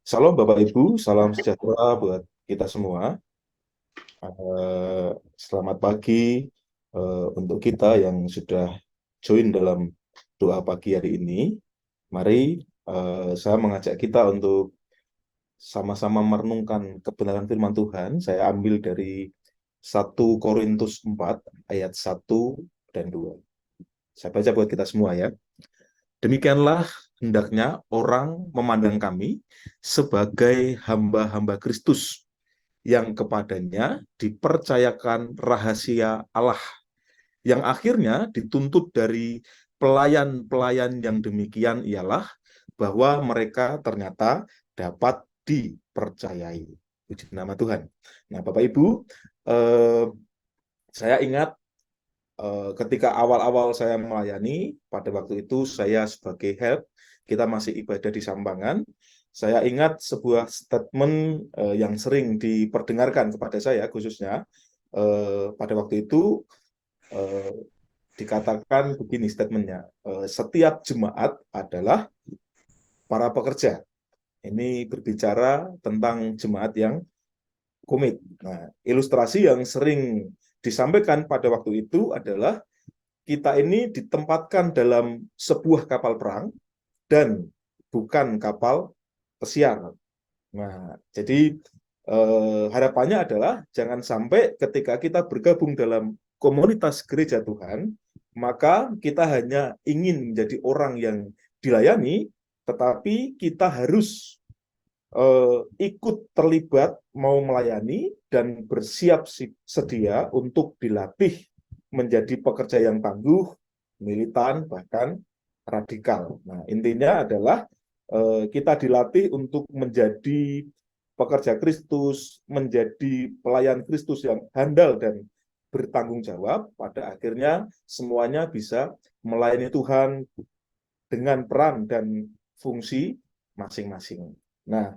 Salam Bapak Ibu, salam sejahtera buat kita semua. Selamat pagi untuk kita yang sudah join dalam doa pagi hari ini. Mari saya mengajak kita untuk sama-sama merenungkan kebenaran firman Tuhan. Saya ambil dari 1 Korintus 4 ayat 1 dan 2. Saya baca buat kita semua ya. Demikianlah hendaknya orang memandang kami sebagai hamba-hamba Kristus yang kepadanya dipercayakan rahasia Allah, yang akhirnya dituntut dari pelayan-pelayan yang demikian ialah bahwa mereka ternyata dapat dipercayai. Puji nama Tuhan. Nah, Bapak Ibu, eh, saya ingat ketika awal-awal saya melayani, pada waktu itu saya sebagai head, kita masih ibadah di Sambangan. Saya ingat sebuah statement yang sering diperdengarkan kepada saya, khususnya pada waktu itu eh, dikatakan begini statementnya, setiap jemaat adalah para pekerja. Ini berbicara tentang jemaat yang komit. Nah, ilustrasi yang sering disampaikan pada waktu itu adalah kita ini ditempatkan dalam sebuah kapal perang dan bukan kapal pesiar. Nah, jadi harapannya adalah jangan sampai ketika kita bergabung dalam komunitas gereja Tuhan, maka kita hanya ingin menjadi orang yang dilayani, tetapi kita harus ikut terlibat mau melayani dan bersiap sedia untuk dilatih menjadi pekerja yang tangguh, militan, bahkan radikal. Nah, intinya adalah kita dilatih untuk menjadi pekerja Kristus, menjadi pelayan Kristus yang handal dan bertanggung jawab. Pada akhirnya semuanya bisa melayani Tuhan dengan peran dan fungsi masing-masing. Nah,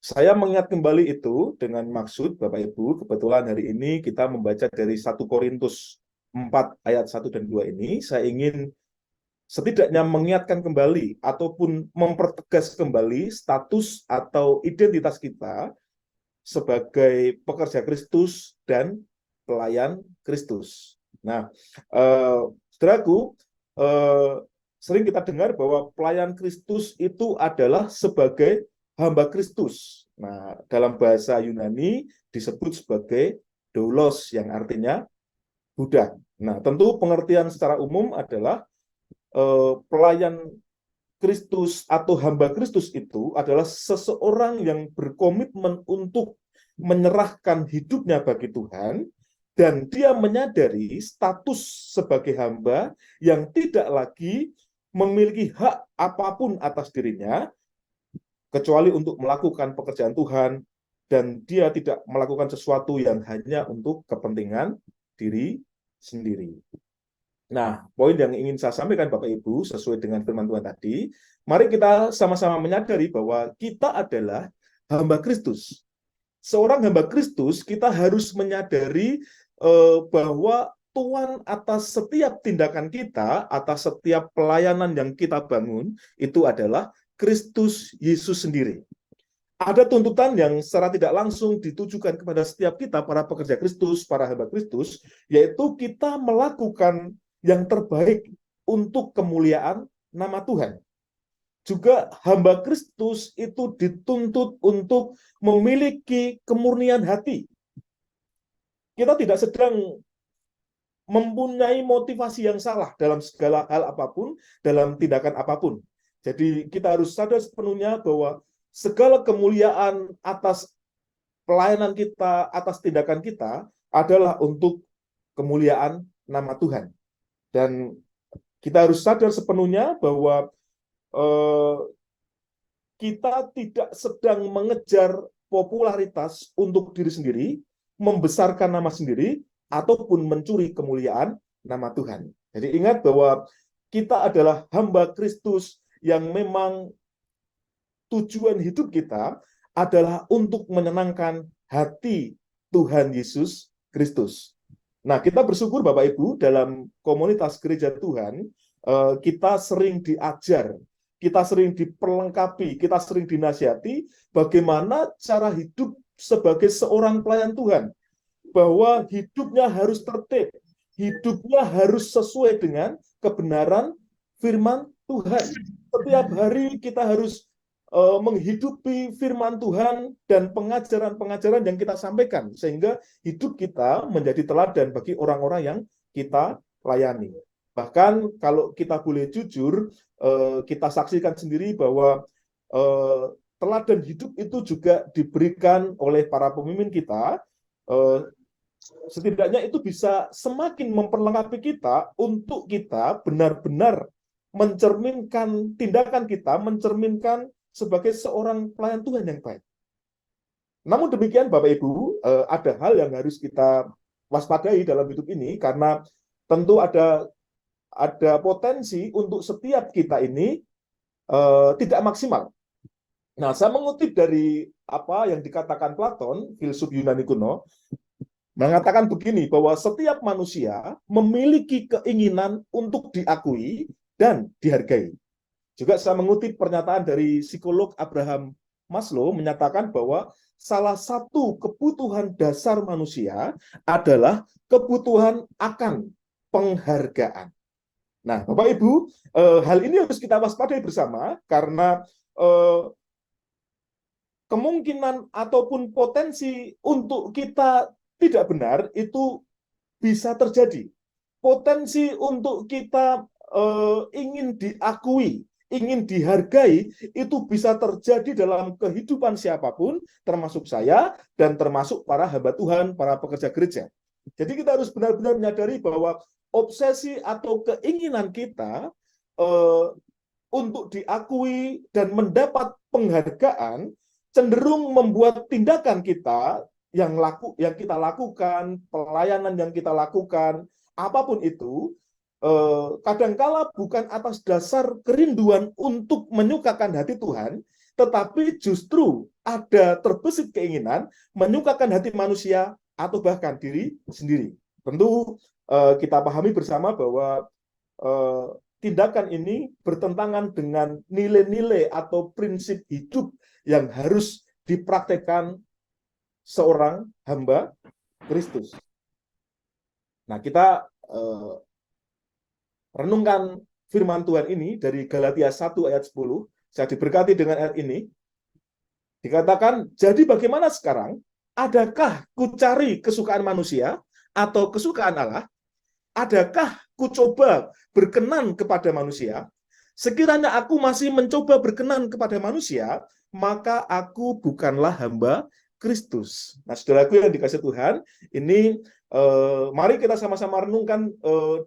saya mengingat kembali itu dengan maksud, Bapak Ibu, kebetulan hari ini kita membaca dari 1 Korintus 4 ayat 1 dan 2 ini, saya ingin setidaknya mengingatkan kembali ataupun mempertegas kembali status atau identitas kita sebagai pekerja Kristus dan pelayan Kristus. Nah, saudaraku, eh, sering kita dengar bahwa pelayan Kristus itu adalah sebagai hamba Kristus. Nah, dalam bahasa Yunani disebut sebagai doulos yang artinya budak. Nah, tentu pengertian secara umum adalah pelayan Kristus atau hamba Kristus itu adalah seseorang yang berkomitmen untuk menyerahkan hidupnya bagi Tuhan dan dia menyadari status sebagai hamba yang tidak lagi memiliki hak apapun atas dirinya kecuali untuk melakukan pekerjaan Tuhan dan dia tidak melakukan sesuatu yang hanya untuk kepentingan diri sendiri. Nah, poin yang ingin saya sampaikan Bapak Ibu sesuai dengan firman Tuhan tadi, mari kita sama-sama menyadari bahwa kita adalah hamba Kristus. Seorang hamba Kristus, kita harus menyadari bahwa Tuhan atas setiap tindakan kita, atas setiap pelayanan yang kita bangun, itu adalah Kristus Yesus sendiri. Ada tuntutan yang secara tidak langsung ditujukan kepada setiap kita, para pekerja Kristus, para hamba Kristus, yaitu kita melakukan yang terbaik untuk kemuliaan nama Tuhan. Juga hamba Kristus itu dituntut untuk memiliki kemurnian hati. Kita tidak sedang mempunyai motivasi yang salah dalam segala hal apapun, dalam tindakan apapun. Jadi kita harus sadar sepenuhnya bahwa segala kemuliaan atas pelayanan kita, atas tindakan kita adalah untuk kemuliaan nama Tuhan. Dan kita harus sadar sepenuhnya bahwa eh, kita tidak sedang mengejar popularitas untuk diri sendiri, membesarkan nama sendiri, ataupun mencuri kemuliaan nama Tuhan. Jadi ingat bahwa kita adalah hamba Kristus yang memang tujuan hidup kita adalah untuk menyenangkan hati Tuhan Yesus Kristus. Nah, kita bersyukur Bapak Ibu dalam komunitas gereja Tuhan, kita sering diajar, kita sering diperlengkapi, kita sering dinasihati bagaimana cara hidup sebagai seorang pelayan Tuhan. Bahwa hidupnya harus tertib, hidupnya harus sesuai dengan kebenaran firman Tuhan. Setiap hari kita harus menghidupi firman Tuhan dan pengajaran-pengajaran yang kita sampaikan, sehingga hidup kita menjadi teladan bagi orang-orang yang kita layani. Bahkan kalau kita boleh jujur, kita saksikan sendiri bahwa teladan hidup itu juga diberikan oleh para pemimpin kita. Setidaknya itu bisa semakin memperlengkapi kita untuk kita benar-benar mencerminkan tindakan kita, mencerminkan sebagai seorang pelayan Tuhan yang baik. Namun demikian Bapak Ibu, ada hal yang harus kita waspadai dalam hidup ini, karena tentu ada potensi untuk setiap kita ini tidak maksimal. Nah, saya mengutip dari apa yang dikatakan Platon, filsuf Yunani kuno, mengatakan begini, bahwa setiap manusia memiliki keinginan untuk diakui dan dihargai. Juga saya mengutip pernyataan dari psikolog Abraham Maslow, menyatakan bahwa salah satu kebutuhan dasar manusia adalah kebutuhan akan penghargaan. Nah, Bapak Ibu, hal ini harus kita waspadai bersama, karena kemungkinan ataupun potensi untuk kita tidak benar itu bisa terjadi. Potensi untuk kita ingin diakui, ingin dihargai, itu bisa terjadi dalam kehidupan siapapun, termasuk saya dan termasuk para hamba Tuhan, para pekerja gereja. Jadi kita harus benar-benar menyadari bahwa obsesi atau keinginan kita untuk diakui dan mendapat penghargaan cenderung membuat tindakan kita yang kita lakukan, pelayanan yang kita lakukan, apapun itu, kadangkala bukan atas dasar kerinduan untuk menyukakan hati Tuhan, tetapi justru ada terbesit keinginan menyukakan hati manusia atau bahkan diri sendiri. Tentu kita pahami bersama bahwa tindakan ini bertentangan dengan nilai-nilai atau prinsip hidup yang harus dipraktekkan seorang hamba Kristus. Nah, kita renungkan firman Tuhan ini dari Galatia 1 ayat 10. Saya diberkati dengan ayat ini. Dikatakan, jadi bagaimana sekarang? Adakah ku cari kesukaan manusia atau kesukaan Allah? Adakah ku coba berkenan kepada manusia? Sekiranya aku masih mencoba berkenan kepada manusia, maka aku bukanlah hamba Kristus. Nah, saudaraku yang dikasih Tuhan, ini mari kita sama-sama renungkan,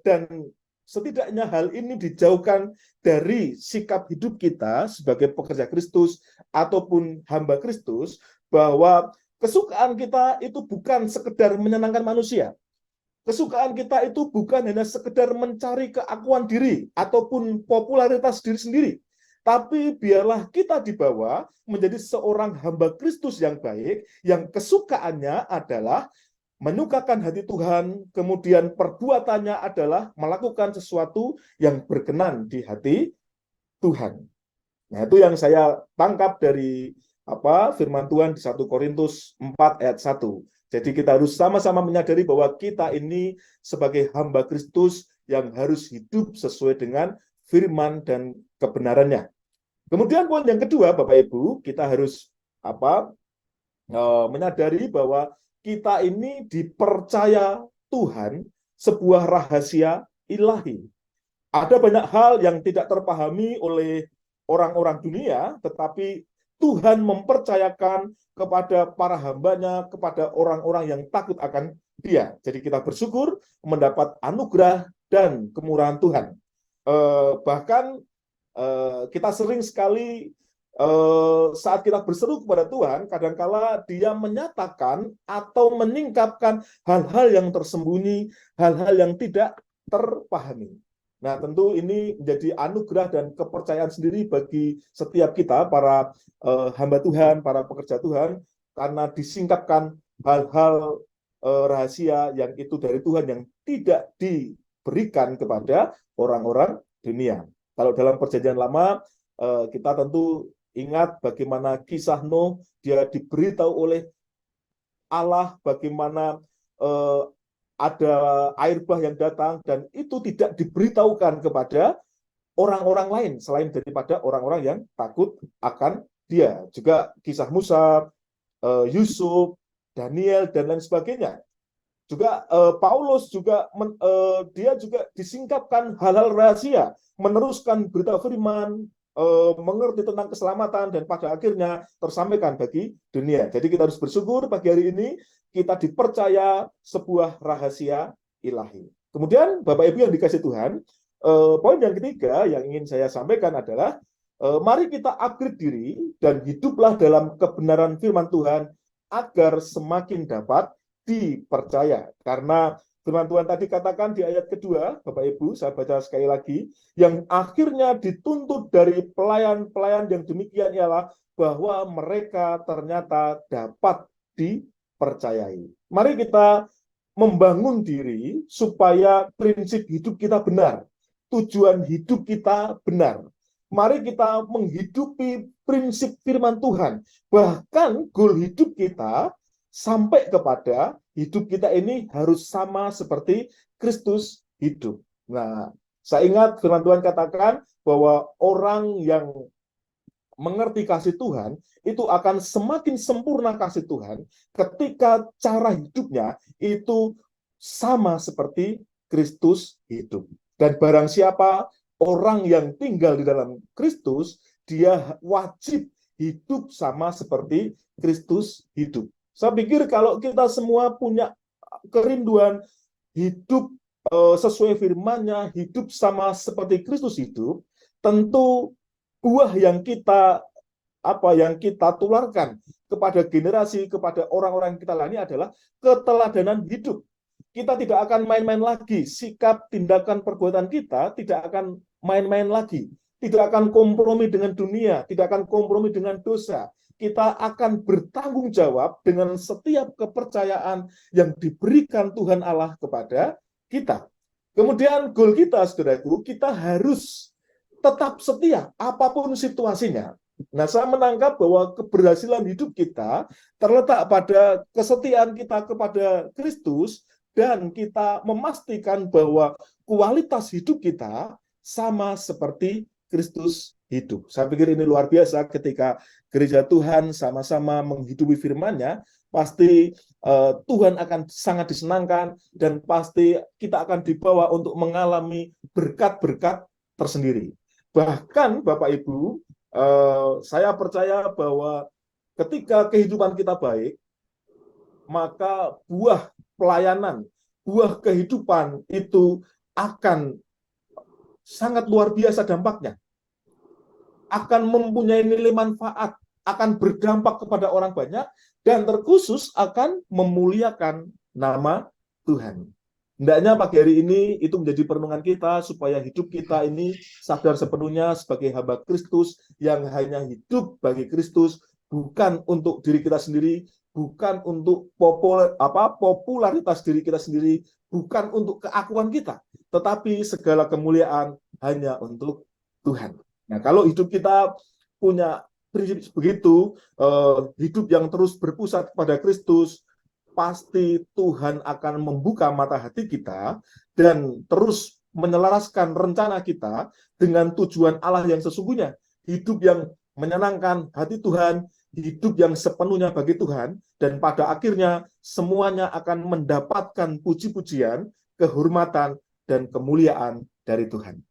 dan setidaknya hal ini dijauhkan dari sikap hidup kita sebagai pekerja Kristus ataupun hamba Kristus, bahwa kesukaan kita itu bukan sekedar menyenangkan manusia. Kesukaan kita itu bukan hanya sekedar mencari keakuan diri ataupun popularitas diri sendiri, tapi biarlah kita dibawa menjadi seorang hamba Kristus yang baik, yang kesukaannya adalah menyukakan hati Tuhan, kemudian perbuatannya adalah melakukan sesuatu yang berkenan di hati Tuhan. Nah, itu yang saya tangkap dari firman Tuhan di 1 Korintus 4 ayat 1. Jadi kita harus sama-sama menyadari bahwa kita ini sebagai hamba Kristus yang harus hidup sesuai dengan firman dan kebenarannya. Kemudian poin yang kedua, Bapak Ibu, kita harus menyadari bahwa kita ini dipercaya Tuhan sebuah rahasia ilahi. Ada banyak hal yang tidak terpahami oleh orang-orang dunia, tetapi Tuhan mempercayakan kepada para hambanya, kepada orang-orang yang takut akan Dia. Jadi kita bersyukur mendapat anugerah dan kemurahan Tuhan. Bahkan kita sering sekali saat kita berseru kepada Tuhan, kadangkala Dia menyatakan atau menyingkapkan hal-hal yang tersembunyi, hal-hal yang tidak terpahami. Nah, tentu ini menjadi anugerah dan kepercayaan sendiri bagi setiap kita, para hamba Tuhan, para pekerja Tuhan, karena disingkapkan hal-hal rahasia yang itu dari Tuhan yang tidak diberikan kepada orang-orang dunia. Kalau dalam Perjanjian Lama, Kita tentu ingat bagaimana kisah Nuh, dia diberitahu oleh Allah bagaimana ada air bah yang datang, dan itu tidak diberitahukan kepada orang-orang lain selain daripada orang-orang yang takut akan dia. Juga kisah Musa, Yusuf, Daniel, dan lain sebagainya. Juga Paulus juga dia juga disingkapkan hal-hal rahasia, meneruskan berita firman, mengerti tentang keselamatan, dan pada akhirnya tersampaikan bagi dunia. Jadi kita harus bersyukur pagi hari ini kita dipercaya sebuah rahasia ilahi. Kemudian Bapak Ibu yang dikasih Tuhan, poin yang ketiga yang ingin saya sampaikan adalah mari kita upgrade diri dan hiduplah dalam kebenaran firman Tuhan agar semakin dapat dipercaya. Karena firman Tuhan tadi katakan di ayat kedua, Bapak Ibu, saya baca sekali lagi, yang akhirnya dituntut dari pelayan-pelayan yang demikian ialah bahwa mereka ternyata dapat dipercayai. Mari kita membangun diri supaya prinsip hidup kita benar, tujuan hidup kita benar. Mari kita menghidupi prinsip firman Tuhan, bahkan goal hidup kita sampai kepada hidup kita ini harus sama seperti Kristus hidup. Nah, saya ingat firman Tuhan katakan bahwa orang yang mengerti kasih Tuhan itu akan semakin sempurna kasih Tuhan ketika cara hidupnya itu sama seperti Kristus hidup. Dan barang siapa orang yang tinggal di dalam Kristus, dia wajib hidup sama seperti Kristus hidup. Saya pikir kalau kita semua punya kerinduan hidup sesuai firman-Nya, hidup sama seperti Kristus hidup, tentu buah yang kita tularkan kepada generasi, kepada orang-orang yang kita layani adalah keteladanan hidup. Kita tidak akan main-main lagi, sikap, tindakan, perbuatan kita tidak akan main-main lagi, tidak akan kompromi dengan dunia, tidak akan kompromi dengan dosa. Kita akan bertanggung jawab dengan setiap kepercayaan yang diberikan Tuhan Allah kepada kita. Kemudian goal kita, saudaraku, kita harus tetap setia apapun situasinya. Nah, saya menangkap bahwa keberhasilan hidup kita terletak pada kesetiaan kita kepada Kristus, dan kita memastikan bahwa kualitas hidup kita sama seperti Kristus hidup. Saya pikir ini luar biasa ketika gereja Tuhan sama-sama menghidupi firman-Nya, pasti Tuhan akan sangat disenangkan, dan pasti kita akan dibawa untuk mengalami berkat-berkat tersendiri. Bahkan Bapak Ibu, saya percaya bahwa ketika kehidupan kita baik, maka buah pelayanan, buah kehidupan itu akan sangat luar biasa dampaknya. Akan mempunyai nilai manfaat, akan berdampak kepada orang banyak, dan terkhusus akan memuliakan nama Tuhan. Hendaknya pagi hari ini itu menjadi perenungan kita, supaya hidup kita ini sadar sepenuhnya sebagai hamba Kristus yang hanya hidup bagi Kristus, bukan untuk diri kita sendiri, bukan untuk popularitas diri kita sendiri, bukan untuk keakuan kita, tetapi segala kemuliaan hanya untuk Tuhan. Nah, kalau hidup kita punya prinsip begitu, hidup yang terus berpusat pada Kristus, pasti Tuhan akan membuka mata hati kita dan terus menyelaraskan rencana kita dengan tujuan Allah yang sesungguhnya. Hidup yang menyenangkan hati Tuhan, hidup yang sepenuhnya bagi Tuhan, dan pada akhirnya semuanya akan mendapatkan puji-pujian, kehormatan, dan kemuliaan dari Tuhan.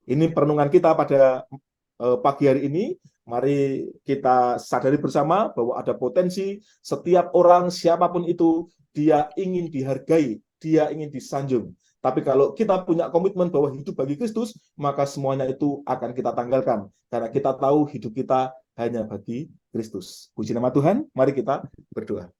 Ini perenungan kita pada pagi hari ini. Mari kita sadari bersama bahwa ada potensi setiap orang, siapapun itu, dia ingin dihargai, dia ingin disanjung. Tapi kalau kita punya komitmen bahwa hidup bagi Kristus, maka semuanya itu akan kita tanggalkan. Karena kita tahu hidup kita hanya bagi Kristus. Puji nama Tuhan, mari kita berdoa.